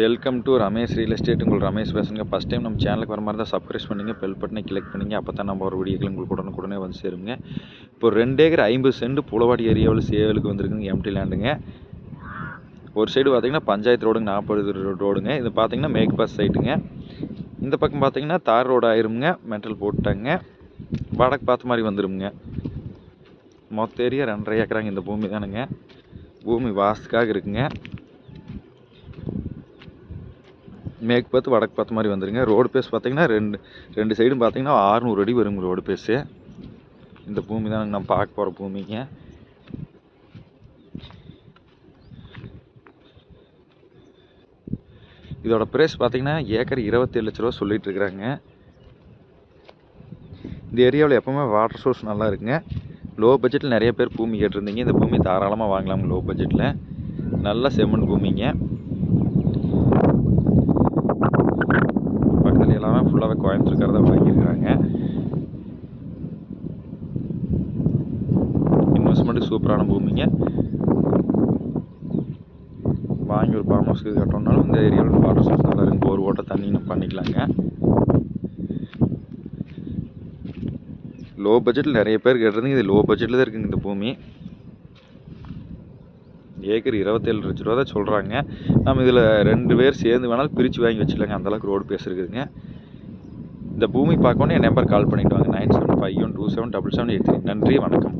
Welcome to Ramesh real estate. உங்கள் ரமேஷ் பேசுங்க. First time நம்ம சேனலுக்கு வர மாதிரி தான் சப்ஸ்கிரைப் பண்ணிங்க, பெல் பட்டனை கிளிக் பண்ணிங்க. அப்போ தான் நம்ம ஒரு வீடியோக்கள் உங்களுக்கு உடனுக்குடனே வந்து சேருங்க. இப்போ 2 ஏக்கர் 50 சென்ட் புலவாடி ஏரியாவில் சேலுக்கு வந்துருக்குங்க. எம்டி லேண்டுங்க. ஒரு சைடு பார்த்தீங்கன்னா பஞ்சாயத்து ரோடுங்க, 40 ரோடுங்க. இது பார்த்தீங்கன்னா மேற்கு பாஸ் சைட்டுங்க. இந்த பக்கம் பார்த்தீங்கன்னா தார் ரோடு ஆயிருமுங்க. மெட்டல் போட்டாங்க. வடக்கு பார்த்த மாதிரி வந்துருமுங்க. மொத்த ஏரியா 2.5 ஏக்கராங்க. இந்த பூமி தானுங்க. பூமி வாஸ்துக்காக இருக்குங்க. மேற்கு பார்த்து வடக்கு பார்த்த மாதிரி வந்துருங்க. ரோடு பேஸ் பார்த்தீங்கன்னா ரெண்டு சைடும் பார்த்தீங்கன்னா 600 அடி வருங்க ரோடு பேஸு. இந்த பூமி தான் நம்ம பார்க்க போகிற பூமிங்க. இதோட ப்ரைஸ் பார்த்தீங்கன்னா ஏக்கர் 27 லட்ச ரூபா சொல்லிட்டு இருக்கிறாங்க. இந்த ஏரியாவில் எப்பவுமே வாட்டர் சோர்ஸ் நல்லா இருக்குங்க. லோ பட்ஜெட்டில் நிறைய பேர் பூமி கேட்டிருந்தீங்க. இந்த பூமி தாராளமாக வாங்கலாங்க. லோ பட்ஜெட்டில் நல்ல செம்மண் பூமிங்க. பக்கத்தில் எல்லாமே ஃபுல்லாகவே கோயம்புத்தூர்காரதா வாங்கியிருக்கிறாங்க. இன்வெஸ்ட்மெண்ட்டு சூப்பரான பூமிங்க. வாங்கி ஒரு ஃபார்ம் ஹவுஸ்க்கு கட்டணுன்னாலும் இந்த ஏரியாவில் வாட்டர் சோர்ஸ் நல்லா இருக்கும். போர் ஓட்ட தண்ணி நம்ம பண்ணிக்கலாங்க. லோ பட்ஜெட்டில் நிறைய பேர் கேட்டிருந்தீங்க. இது லோ பட்ஜெட்டில் தான் இருக்குங்க இந்த பூமி. ஏக்கர் 27 லட்ச ரூபா தான் சொல்கிறாங்க. நம்ம இதில் 2 பேர் சேர்ந்து வேணாலும் பிரித்து வாங்கி வச்சுக்கலாங்க. அந்தளவுக்கு ரோடு பேசிருக்குதுங்க. இந்த பூமி பார்க்கணும் என் நம்பர் கால் பண்ணிவிட்டு வாங்க. 9751277783. நன்றி, வணக்கம்.